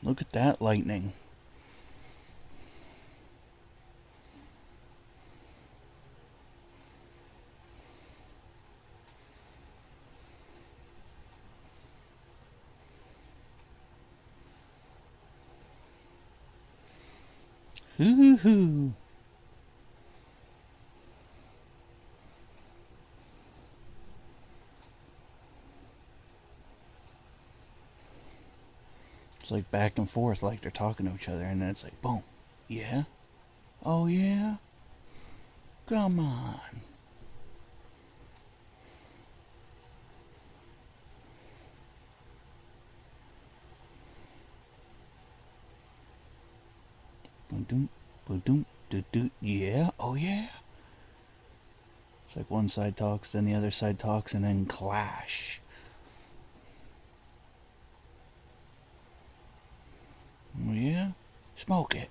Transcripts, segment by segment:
Look at that lightning. Hoo-hoo-hoo. It's like back and forth, like they're talking to each other, and then it's like, boom. Yeah? Oh, yeah? Come on. Ba-doom, ba-doom, do-do. Yeah? Oh, yeah? It's like one side talks, then the other side talks, and then clash. Oh, yeah? Smoke it.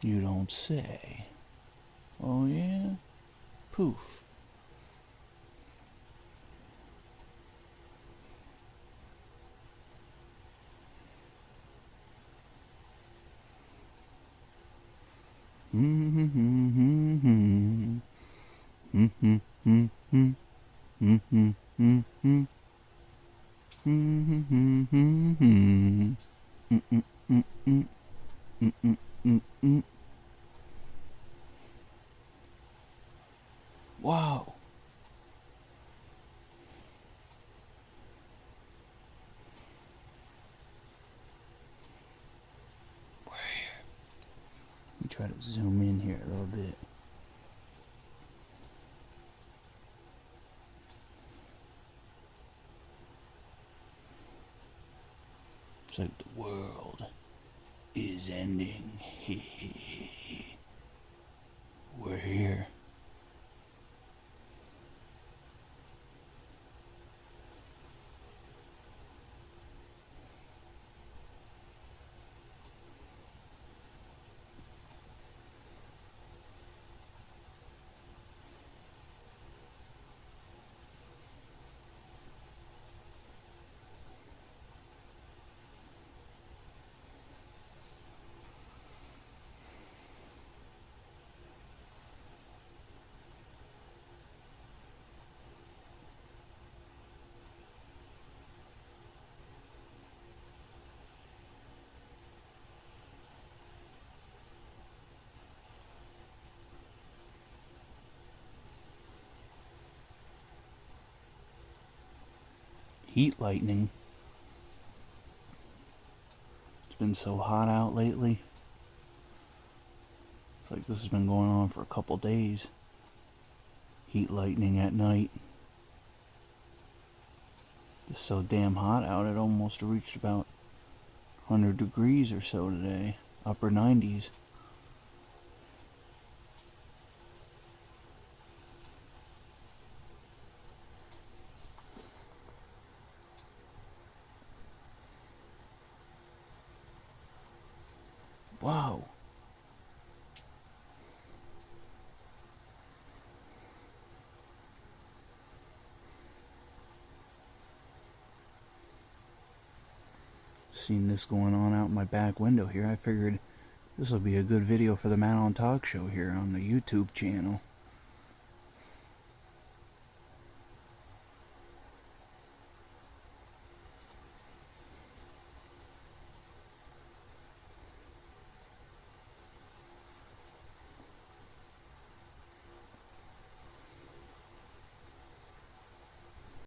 You don't say. Oh, yeah? Poof. Wow. Let me try to zoom in here a little bit. It's like the world is ending. We're here. Heat lightning. It's been so hot out lately. It's like this has been going on for a couple days. Heat lightning at night. It's so damn hot out, it almost reached about 100 degrees or so today. Upper 90s. Wow. Seen this going on out my back window here. I figured this will be a good video for the M.A.T.S talk show here on the YouTube channel.